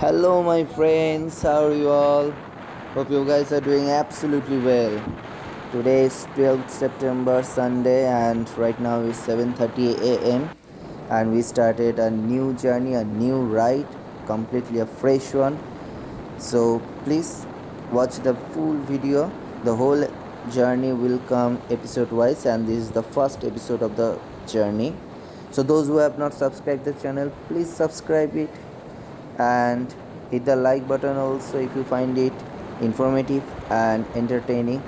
Hello, my friends. How are you all? Hope you guys are doing absolutely well. Today is 12th September, Sunday, and right now is 7:30 a.m. And we started a new journey, a new ride, completely a fresh one. So please watch the full video. The whole journey will come episode wise, and this is the first episode of the journey. So those who have not subscribed the channel, please subscribe it and hit the like button also if you find it informative and entertaining.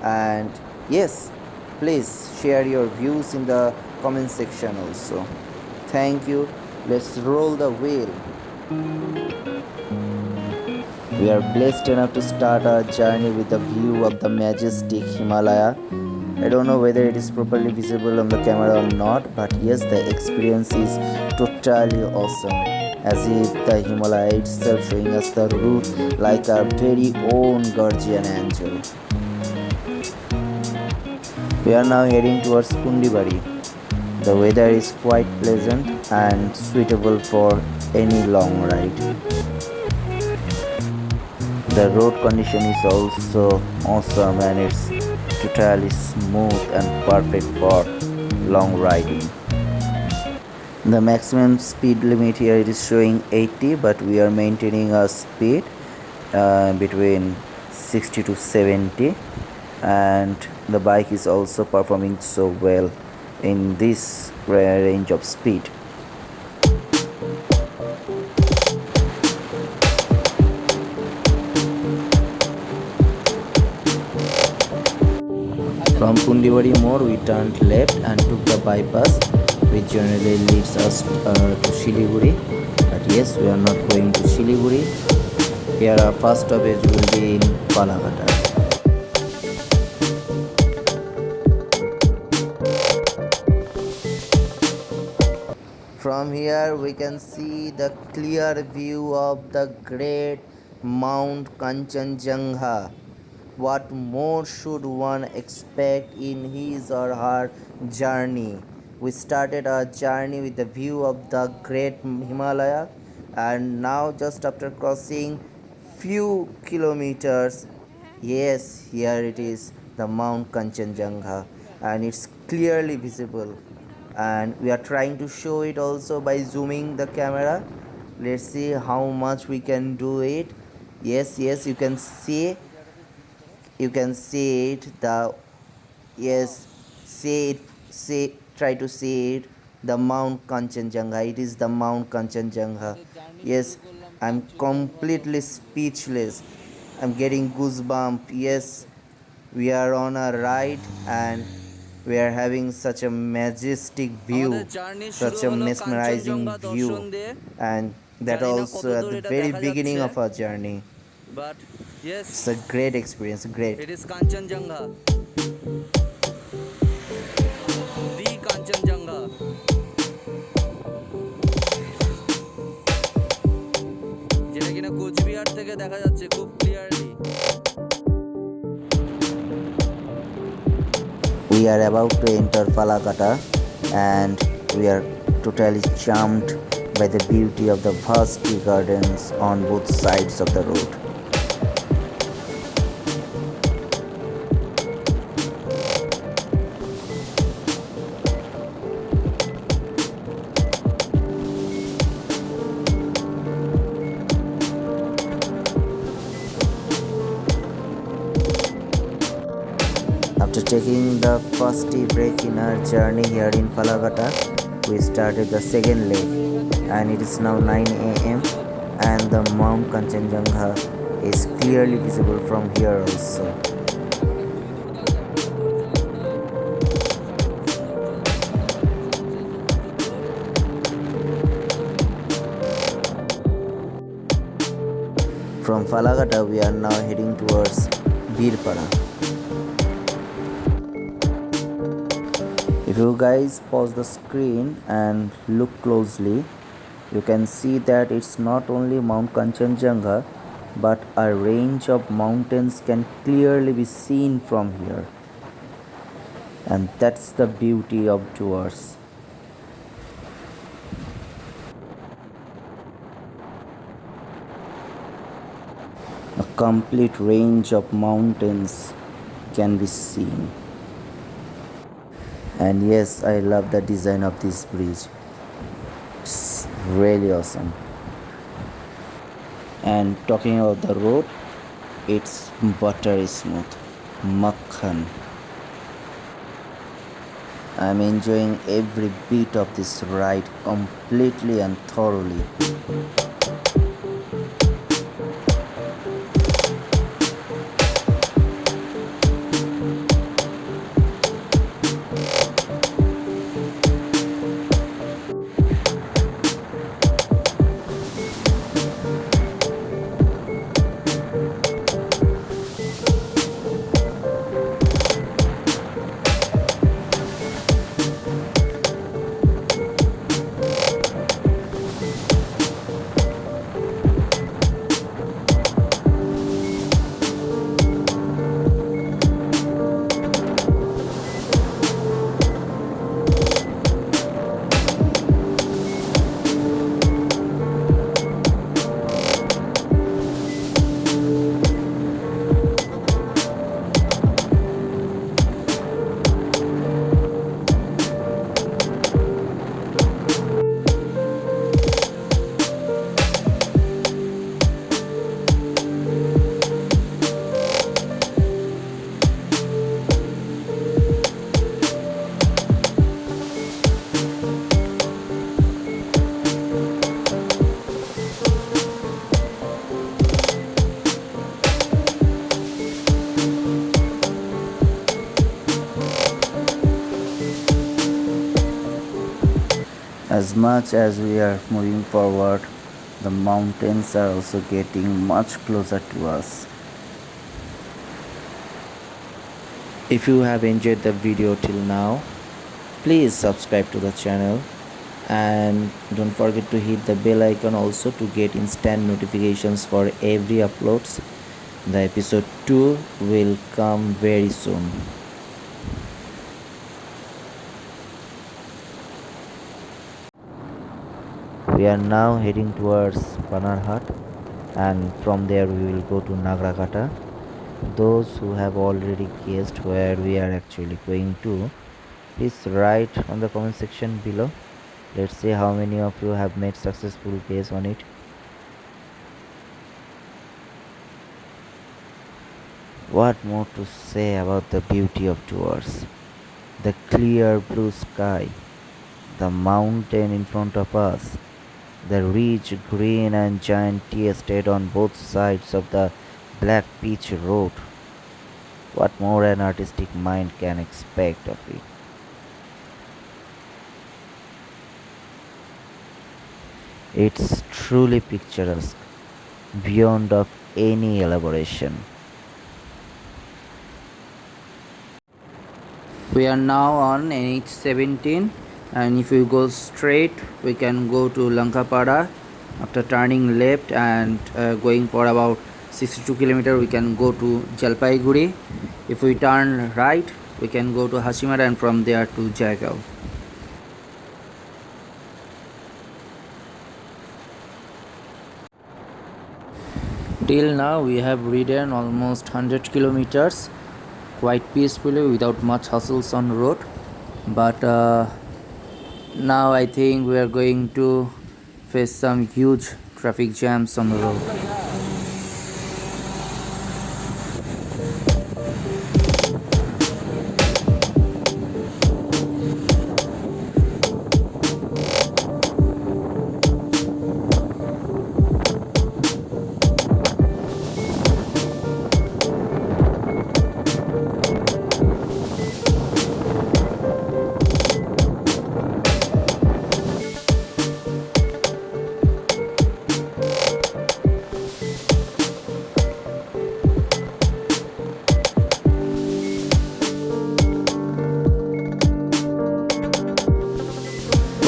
And yes, please share your views in the comment section also. Thank you. Let's roll the wheel. We are blessed enough to start our journey with a view of the majestic Himalaya. I don't know whether it is properly visible on the camera or not, but yes, the experience is totally awesome. As if the Himalaya itself showing us the route like our very own guardian angel. We are now heading towards Pundibari. The weather is quite pleasant and suitable for any long ride. The road condition is also awesome and it's totally smooth and perfect for long riding. The maximum speed limit here is showing 80, but we are maintaining a speed between 60 to 70, and the bike is also performing so well in this range of speed. From Pundibari More, we turned left and took the bypass, which generally leads us to Shiliguri. But yes, we are not going to Shiliguri. Here our first stoppage will be in Palagata. From here we can see the clear view of the great Mount Kanchenjunga. What more should one expect in his or her journey? We started our journey with the view of the great Himalaya, and now just after crossing few kilometers, yes, here it is, the Mount Kanchenjunga, and it's clearly visible, and we are trying to show it also by zooming the camera. Let's see how much we can do it. Yes, you can see it, the yes, see it, see, try to see it, the Mount Kanchenjunga. It is the Mount Kanchenjunga. Yes, I'm completely speechless. I'm getting goosebump. Yes, we are on a ride and we are having such a majestic view, such a mesmerizing view, and that also at the very beginning of our journey. But It's yes, a great experience, great. it is Kanchenjunga, the Kanchenjunga. যেটা কিনা কোচবিহার থেকে দেখা যাচ্ছে খুব clearly. We are about to enter Falakata, and we are totally charmed by the beauty of the vast tea gardens on both sides of the road. After taking the first tea break in our journey here in Falagata, we started the second leg, and it is now 9 a.m. and the Mount Kanchenjunga is clearly visible from here also. From Falagata, we are now heading towards Birpara. If you guys pause the screen and look closely, you can see that it's not only Mount Kanchenjunga, but a range of mountains can clearly be seen from here. And that's the beauty of tours. A complete range of mountains can be seen. And yes, I love the design of this bridge. It's really awesome. And talking about the road, it's buttery smooth. Makhan. I'm enjoying every bit of this ride completely and thoroughly. As much as we are moving forward, the mountains are also getting much closer to us. If you have enjoyed the video till now, please subscribe to the channel and don't forget to hit the bell icon also to get instant notifications for every uploads. The episode 2 will come very soon. We are now heading towards Banarhat, and from there we will go to Nagragata. Those who have already guessed where we are actually going to, please write on the comment section below. Let's see how many of you have made successful guess on it. What more to say about the beauty of tours? The clear blue sky, the mountain in front of us, the rich green and giant tea estate on both sides of the black pitch road. What more an artistic mind can expect of it? It's truly picturesque, beyond of any elaboration. We are now on NH17, and if we go straight we can go to Lankapada. After turning left and going for about 62 km, we can go to Jalpaiguri. If we turn right we can go to Hashimara, and from there to Jaigaon. Till now we have ridden almost 100 kilometers quite peacefully without much hustles on road, but now I think we are going to face some huge traffic jams on the road.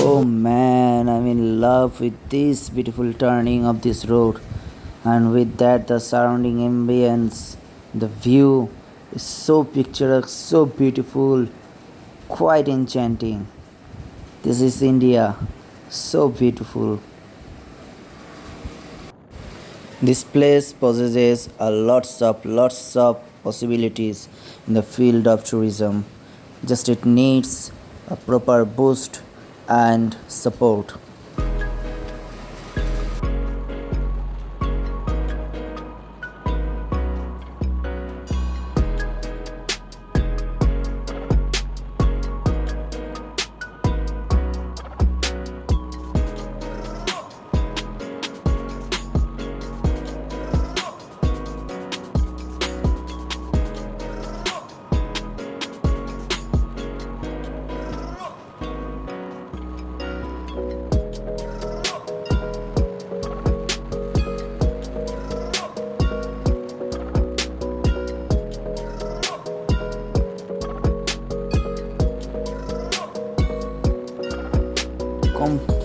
Oh man, I'm in love with this beautiful turning of this road, and with that, the surrounding ambience, the view is so picturesque, so beautiful, quite enchanting. This is India, so beautiful. This place possesses a lots of possibilities in the field of tourism. Just it needs a proper boost and support.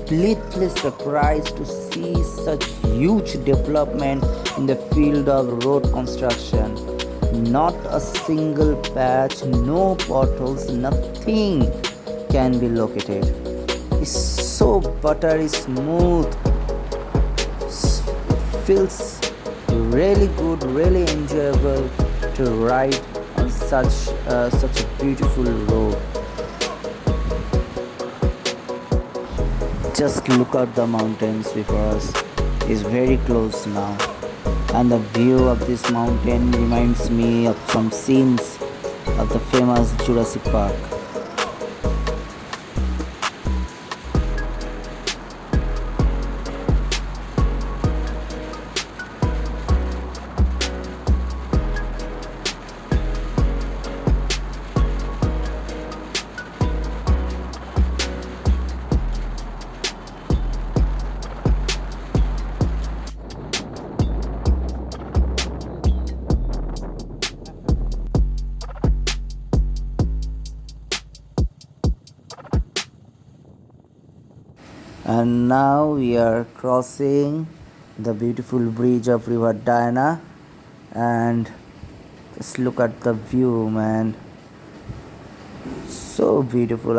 Completely surprised to see such huge development in the field of road construction. Not a single patch, no potholes, nothing can be located. It's so buttery smooth. It feels really good, really enjoyable to ride on such a beautiful road. Just look at the mountains before us. It's very close now. And the view of this mountain reminds me of some scenes of the famous Jurassic Park. And now we are crossing the beautiful bridge of River Diana, and just look at the view, man. So beautiful.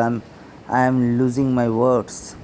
I'm losing my words.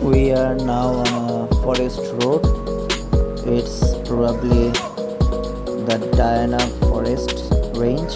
We are now on a forest road. It's probably the Diana Forest Range.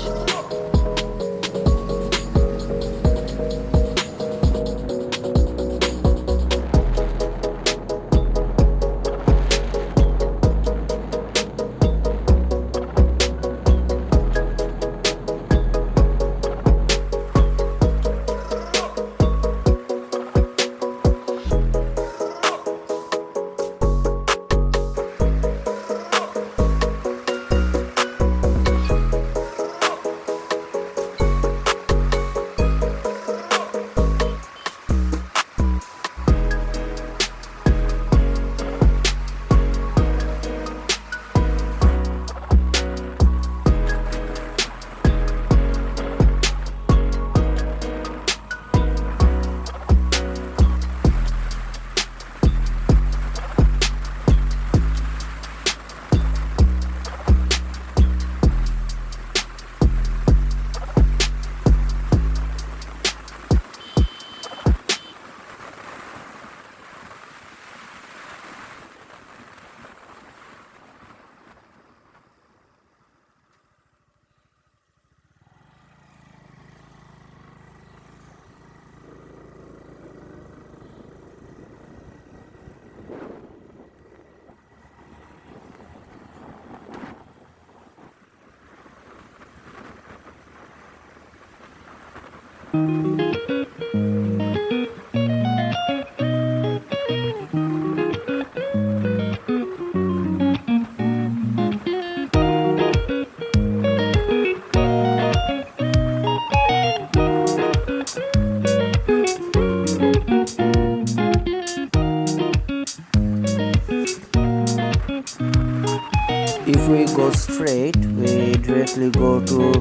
If we go straight, we directly go to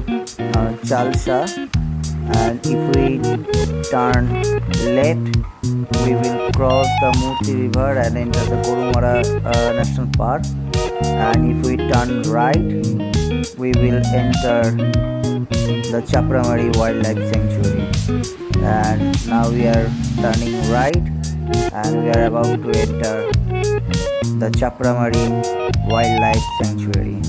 Chalsa, and if we turn left, we will cross the Murti River and enter the Gorumara National Park. And if we turn right, we will enter the Chapramari Wildlife Sanctuary. And now we are turning right, and we are about to enter the Chapramari Wildlife Sanctuary.